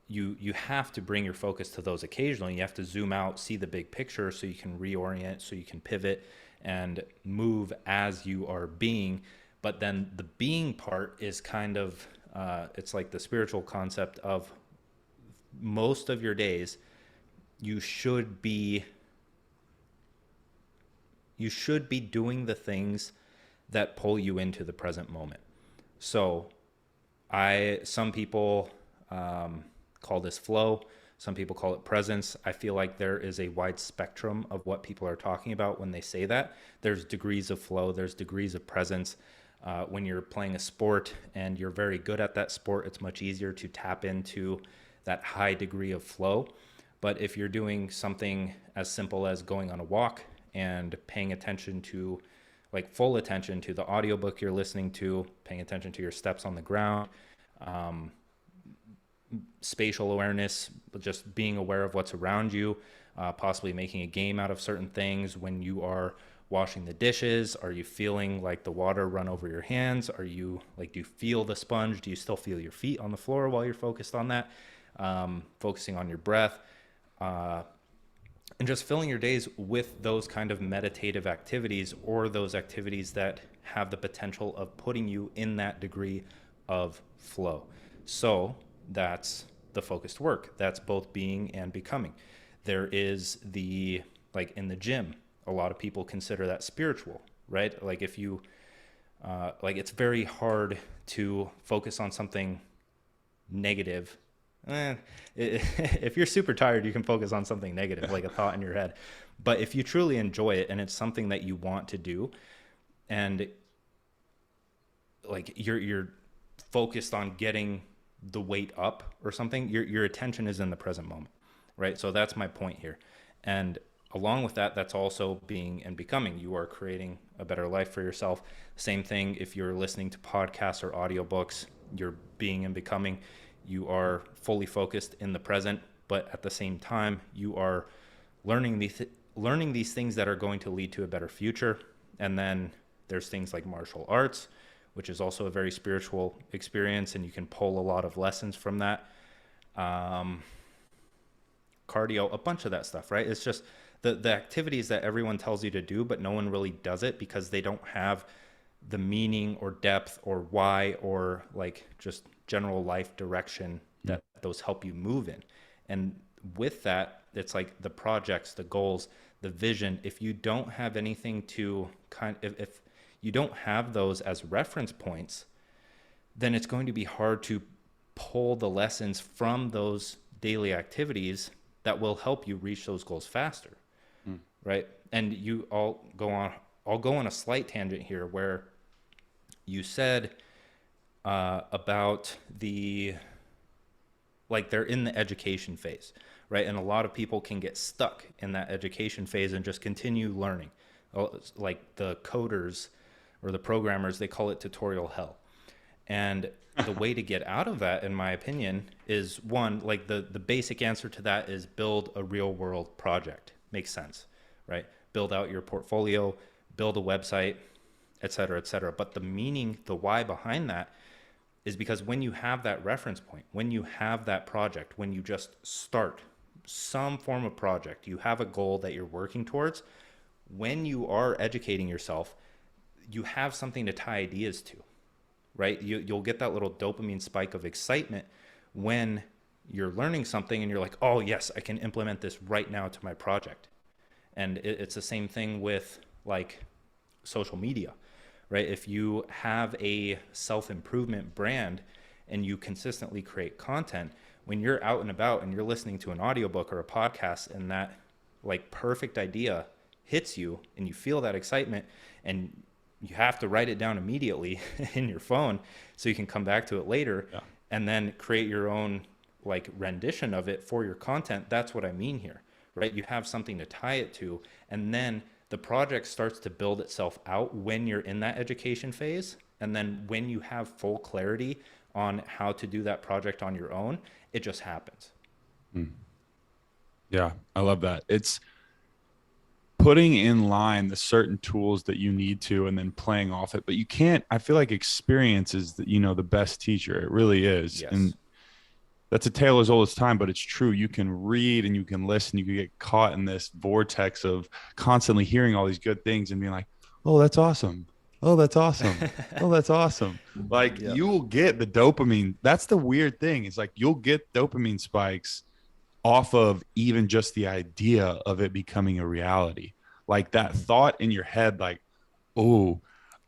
you have to bring your focus to those occasionally. You have to zoom out, see the big picture so you can reorient, so you can pivot and move as you are being. But then the being part is kind of, it's like the spiritual concept of most of your days, you should be you should be doing the things that pull you into the present moment. So some people call this flow. Some people call it presence. I feel like there is a wide spectrum of what people are talking about when they say that. There's degrees of flow, there's degrees of presence. When you're playing a sport and you're very good at that sport, it's much easier to tap into that high degree of flow. But if you're doing something as simple as going on a walk and paying attention to, like full attention to the audiobook you're listening to, paying attention to your steps on the ground, spatial awareness, just being aware of what's around you, possibly making a game out of certain things. When you are washing the dishes, are you feeling like the water run over your hands? Are you like, do you feel the sponge? Do you still feel your feet on the floor while you're focused on that? Focusing on your breath, and just filling your days with those kind of meditative activities, or those activities that have the potential of putting you in that degree of flow. So that's the focused work. That's both being and becoming. There is the, like in the gym, a lot of people consider that spiritual, right? Like if you, like it's very hard to focus on something negative. If you're super tired, you can focus on something negative, like a thought in your head. But if you truly enjoy it and it's something that you want to do, and like you're focused on getting the weight up or something, your attention is in the present moment, right? So that's my point here. And along with that, that's also being and becoming. You are creating a better life for yourself. Same thing if you're listening to podcasts or audiobooks, you're being and becoming. You are fully focused in the present, but at the same time, you are learning these things that are going to lead to a better future. And then there's things like martial arts, which is also a very spiritual experience, and you can pull a lot of lessons from that. Cardio, a bunch of that stuff, right? It's just the activities that everyone tells you to do, but no one really does it because they don't have the meaning or depth or why or like just general life direction that those help you move in. And with that, it's like the projects, the goals, the vision. If you don't have anything to if you don't have those as reference points, then it's going to be hard to pull the lessons from those daily activities that will help you reach those goals faster. Right? And I'll go on a slight tangent here where you said about they're in the education phase, right? And a lot of people can get stuck in that education phase and just continue learning. Like the coders or the programmers, they call it tutorial hell. And the way to get out of that, in my opinion, is one, like the basic answer to that is build a real world project. Makes sense, right? Build out your portfolio, build a website, et cetera, et cetera. But the meaning, the why behind that is because when you have that reference point, when you have that project, when you just start some form of project, you have a goal that you're working towards, when you are educating yourself, you have something to tie ideas to, right? You'll get that little dopamine spike of excitement when you're learning something and you're like, oh yes, I can implement this right now to my project. And it's the same thing with like social media, right? If you have a self-improvement brand and you consistently create content, when you're out and about and you're listening to an audiobook or a podcast and that like perfect idea hits you and you feel that excitement and you have to write it down immediately in your phone so you can come back to it later, and then create your own like rendition of it for your content. That's what I mean here, right? You have something to tie it to, and then the project starts to build itself out when you're in that education phase. And then when you have full clarity on how to do that project on your own, it just happens. Yeah, I love that. It's putting in line the certain tools that you need to and then playing off it. But you can't, I feel like experience is the best teacher. It really is. Yes. And that's a tale as old as time, but it's true. You can read and you can listen. You can get caught in this vortex of constantly hearing all these good things and being like, oh, that's awesome. Oh, that's awesome. Oh, that's awesome. Like Yep. you will get the dopamine. That's the weird thing. It's like you'll get dopamine spikes off of even just the idea of it becoming a reality. Like that Hmm. thought in your head, like, oh,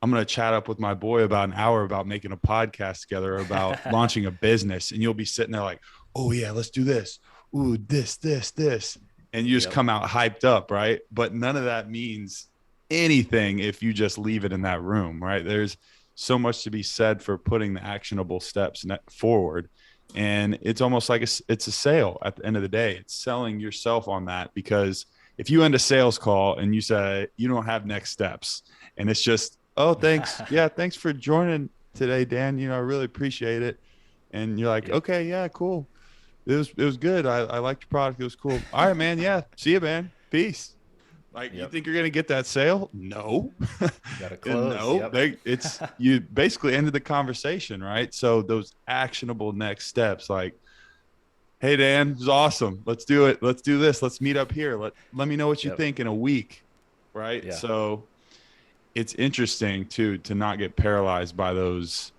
I'm going to chat up with my boy about an hour about making a podcast together, about launching a business. And you'll be sitting there like, oh, yeah, let's do this. Ooh, this. And you just Yep. come out hyped up, right? But none of that means anything if you just leave it in that room, right? There's so much to be said for putting the actionable steps forward. And it's almost like it's a sale at the end of the day. It's selling yourself on that, because if you end a sales call and you say you don't have next steps, and it's just, oh, thanks. Yeah, thanks for joining today, Dan. I really appreciate it. And you're like, Yep. okay, yeah, cool. It was good. I liked your product. It was cool. All right, man. Yeah. See you, man. Peace. Like, you Yep. think you're gonna get that sale? No. Got to close. No. Yep. It's you basically ended the conversation, right? So those actionable next steps, like, hey Dan, it was awesome. Let's do it. Let's do this. Let's meet up here. Let me know what you Yep. think in a week. Right. Yeah. So it's interesting to not get paralyzed by those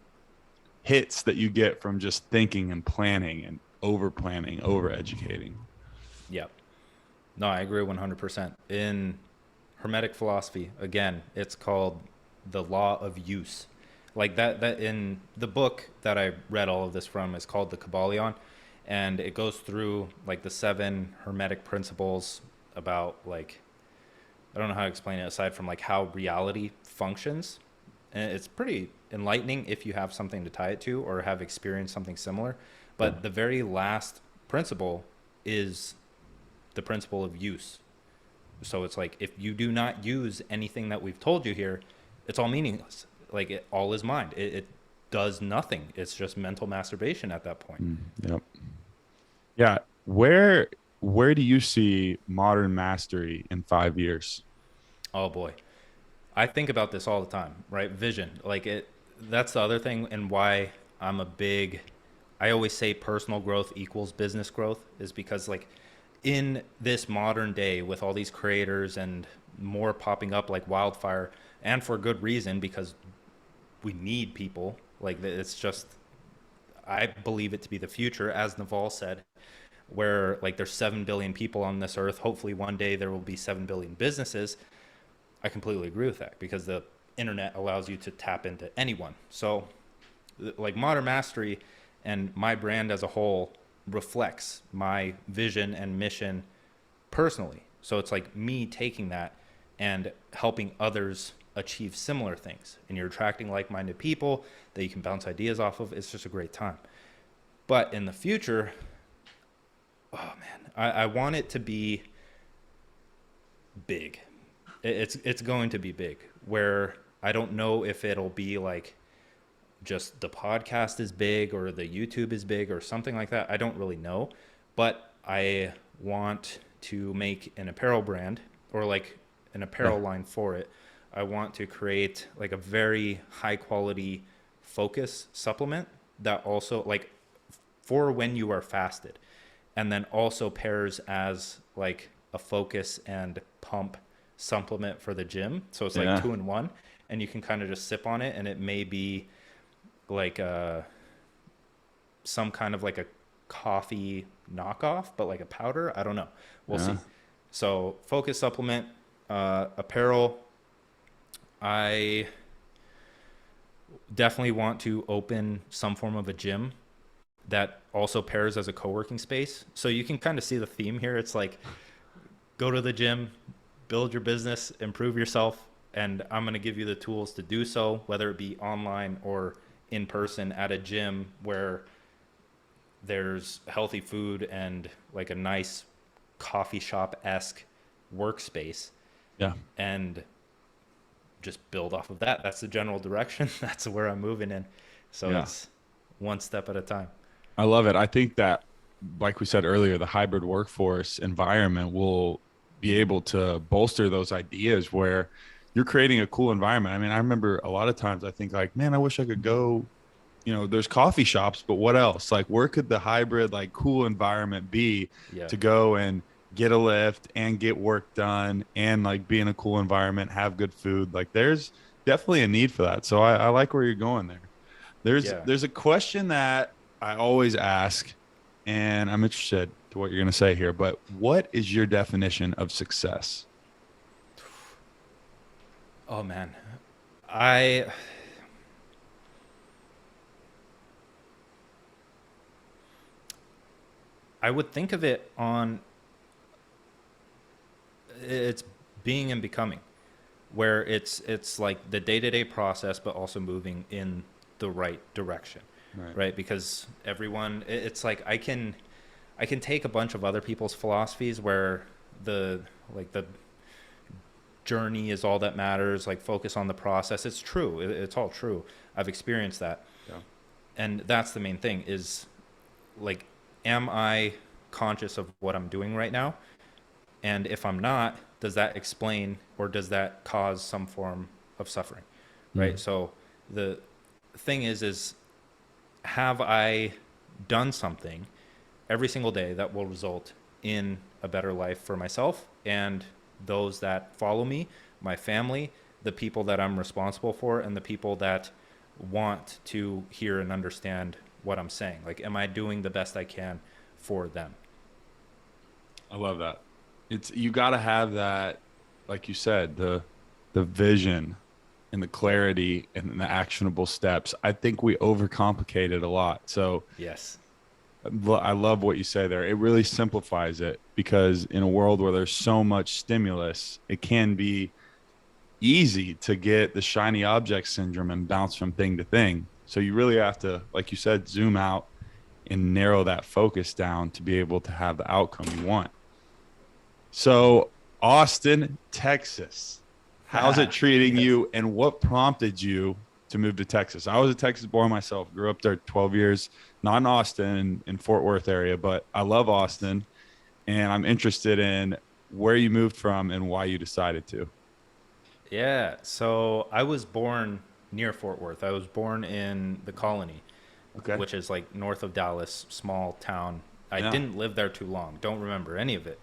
hits that you get from just thinking and planning and over planning, over educating. Yep. No, I agree 100%. In Hermetic philosophy, again, it's called the law of use. Like that in the book that I read all of this from is called the Kabbalion, and it goes through like the seven Hermetic principles about like I don't know how to explain it aside from like how reality functions. And it's pretty enlightening if you have something to tie it to or have experienced something similar. Yeah. But the very last principle is the principle of use. So it's like if you do not use anything that we've told you here, it's all meaningless. Like all is mind. It does nothing. It's just mental masturbation at that point. Yep. Yeah. Where do you see modern mastery in 5 years? Oh boy. I think about this all the time, right? Vision. Like it that's the other thing and why I'm a big I always say personal growth equals business growth is because like in this modern day with all these creators and more popping up like wildfire and for good reason because we need people like it's just I believe it to be the future as Naval said where like there's 7 billion people on this earth hopefully one day there will be 7 billion businesses. I completely agree with that because the internet allows you to tap into anyone. So, like modern mastery and my brand as a whole reflects my vision and mission personally. So it's like me taking that and helping others achieve similar things. And you're attracting like minded people that you can bounce ideas off of. It's just a great time. But in the future, oh man, I want it to be big. It's going to be big. Where I don't know if it'll be like just the podcast is big or the YouTube is big or something like that. I don't really know, but I want to make an apparel brand or like an Yeah. apparel line for it. I want to create like a very high quality focus supplement that also like for when you are fasted and then also pairs as like a focus and pump supplement for the gym. So it's like Yeah. 2 in 1 and you can kind of just sip on it and it may be like some kind of like a coffee knockoff, but like a powder. I don't know. We'll Yeah. see. So focus supplement, apparel. I definitely want to open some form of a gym that also pairs as a co-working space. So you can kind of see the theme here. It's like go to the gym, build your business, improve yourself, and I'm going to give you the tools to do so, whether it be online or in person at a gym where there's healthy food and like a nice coffee shop esque workspace Yeah. and just build off of that. That's the general direction. That's where I'm moving in. So Yeah. it's one step at a time. I love it. I think that, like we said earlier, the hybrid workforce environment will be able to bolster those ideas where you're creating a cool environment. I mean, I remember a lot of times I think like, man, I wish I could go, there's coffee shops, but what else? Like, where could the hybrid, like, cool environment be Yeah. to go and get a lift and get work done and like be in a cool environment, have good food? Like, definitely a need for that. So I like where you're going there. There's Yeah. there's a question that I always ask, and I'm interested to what you're going to say here. But what is your definition of success? Oh man. I I would think of it on it's being and becoming, where it's like the day-to-day process but also moving in the right direction, Right. right? Because everyone it's like I can take a bunch of other people's philosophies where the the journey is all that matters, like focus on the process. It's true. It's all true. I've experienced that. Yeah. And that's the main thing is like am I conscious of what I'm doing right now? And if I'm not, does that explain or does that cause some form of suffering? Right? Mm. So the thing is have I done something every single day that will result in a better life for myself and those that follow me, my family, the people that I'm responsible for, and the people that want to hear and understand what I'm saying? Like, am I doing the best I can for them? I love that. It's you got to have that, like you said, the vision and the Yep. clarity and the actionable steps. I think we overcomplicate it a lot. So Yes. I love what you say there. It really simplifies it because in a world where there's so much stimulus, it can be easy to get the shiny object syndrome and bounce from thing to thing. So you really have to, like you said, zoom out and narrow that focus down to be able to have the outcome you want. So, Austin, Texas, how's it treating Yes. you and what prompted you to move to Texas? I was a Texas boy myself, grew up there 12 years, not in Austin, in Fort Worth area, but I love Nice. Austin and I'm interested in where you moved from and why you decided to. Yeah. So I was born near Fort Worth. I was born in the Colony, Okay. which is like north of Dallas, small town. I Yeah. didn't live there too long. Don't remember any of it.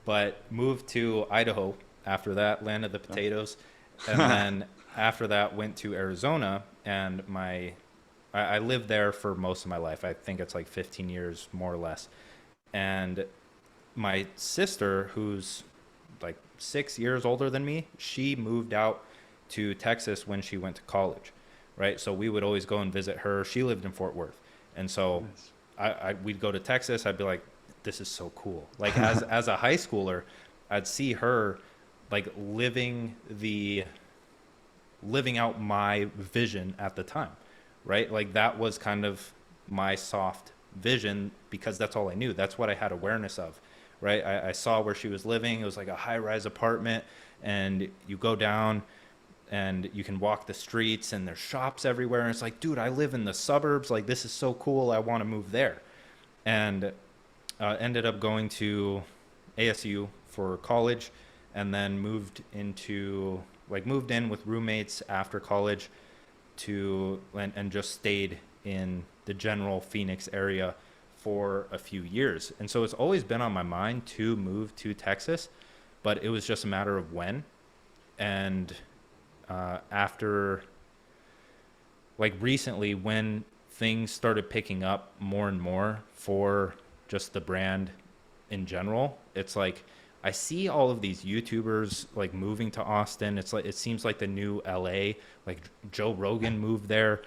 But moved to Idaho after that, land of the potatoes. And then after that went to Arizona and I lived there for most of my life. I think it's like 15 years more or less. And my sister, who's like 6 years older than me, she moved out to Texas when she went to college, right? So we would always go and visit her. She lived in Fort Worth, and so Nice. we'd go to Texas. I'd be like, this is so cool. Like as a high schooler, I'd see her like living out my vision at the time, right? Like that was kind of my soft vision because that's all I knew. That's what I had awareness of, right? I saw where she was living. It was like a high rise apartment, and you go down and you can walk the streets and there's shops everywhere. And it's like, dude, I live in the suburbs. Like, this is so cool. I want to move there. And ended up going to ASU for college and then moved in with roommates after college and just stayed in the general Phoenix area for a few years. And so it's always been on my mind to move to Texas, but it was just a matter of when. And after like recently, when things started picking up more and more for just the brand in general, it's like I see all of these YouTubers like moving to Austin. It's like it seems like the new LA. Like Joe Rogan moved there.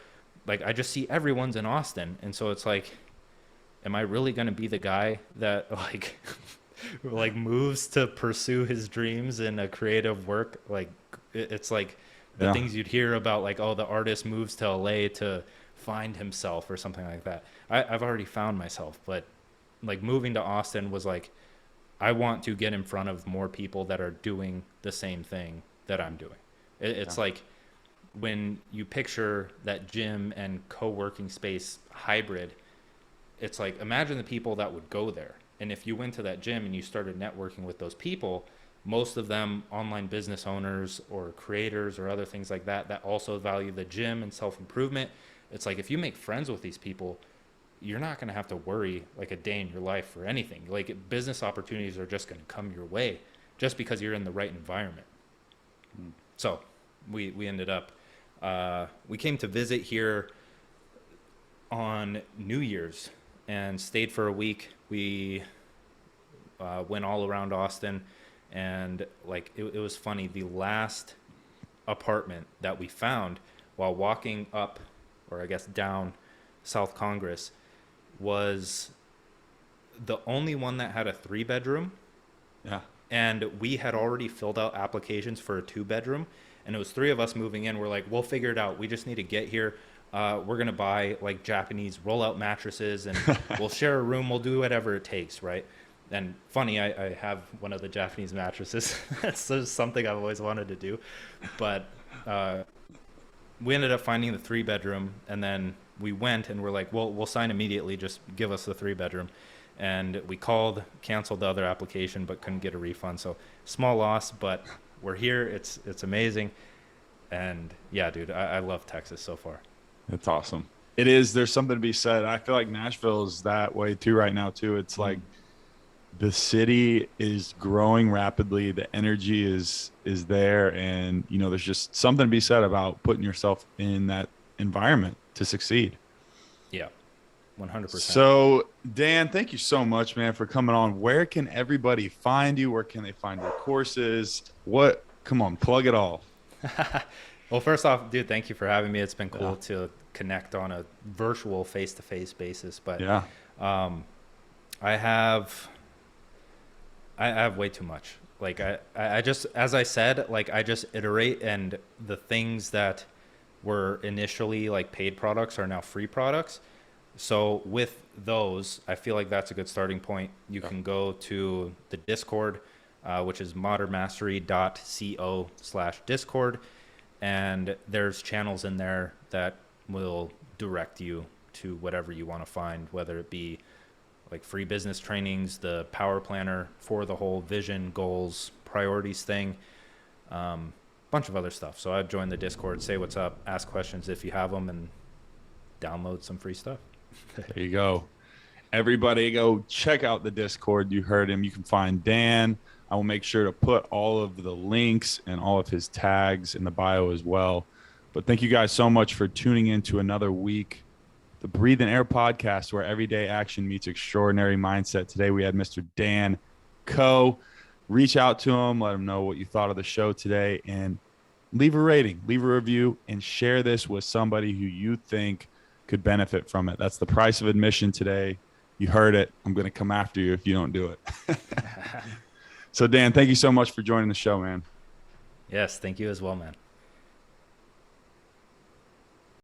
Like I just see everyone's in Austin, and so it's like, am I really gonna be the guy that like like moves to pursue his dreams in a creative work? Like it's like the Yeah. things you'd hear about, like, oh, the artist moves to LA to find himself or something like that. I've already found myself, but like moving to Austin was like, I want to get in front of more people that are doing the same thing that I'm doing. Yeah. It's like when you picture that gym and co-working space hybrid, it's like imagine the people that would go there. And if you went to that gym and you started networking with those people, most of them online business owners or creators or other things like that that also value the gym and self-improvement. It's like if you make friends with these people, you're not going to have to worry like a day in your life for anything. Like business opportunities are just going to come your way just because you're in the right environment. Mm. So we ended up we came to visit here on New Year's and stayed for a week. We went all around Austin, and like it was funny. The last apartment that we found while walking up, or I guess down South Congress, was the only one that had a 3 bedroom, Yeah. and we had already filled out applications for a 2 bedroom, and it was three of us moving in. We're like, we'll figure it out. We just need to get here. We're gonna buy like Japanese roll-out mattresses, and we'll share a room. We'll do whatever it takes, right? And funny, I have one of the Japanese mattresses. That's just something I've always wanted to do, but we ended up finding the 3 bedroom, and then we went and we're like, well, we'll sign immediately. Just give us the 3 bedroom. And we called, canceled the other application, but couldn't get a refund. So small loss, but we're here. It's amazing. And yeah, dude, I love Texas so far. That's awesome. It is. There's something to be said. I feel like Nashville is that way too right now too. It's like the city is growing rapidly. The energy is there, and there's just something to be said about putting yourself in that environment to succeed. Yeah, 100%. So, Dan, thank you so much, man, for coming on. Where can everybody find you? Where can they find your courses? Come on, plug it all. Well, first off, dude, thank you for having me. It's been cool Yeah. to connect on a virtual face-to-face basis. But Yeah. I have way too much. Like I just, as I said, like I just iterate, and the things that were initially like paid products are now free products. So with those, I feel like that's a good starting point. You can go to the Discord, which is modernmastery.co/Discord. And there's channels in there that will direct you to whatever you want to find, whether it be like free business trainings, the power planner for the whole vision, goals, priorities thing, bunch of other stuff. So I've joined the Discord, say what's up, ask questions if you have them, and download some free stuff. There you go. Everybody go check out the Discord. You heard him. You can find Dan. I will make sure to put all of the links and all of his tags in the bio as well. But thank you guys so much for tuning in to another week, the Breathe and Air podcast, where everyday action meets extraordinary mindset. Today we had Mr. Dan Coe. Reach out to him, let him know what you thought of the show today, and leave a rating, leave a review, and share this with somebody who you think could benefit from it. That's the price of admission today. You heard it. I'm going to come after you if you don't do it. So, Dan, thank you so much for joining the show, man. Yes, thank you as well, man.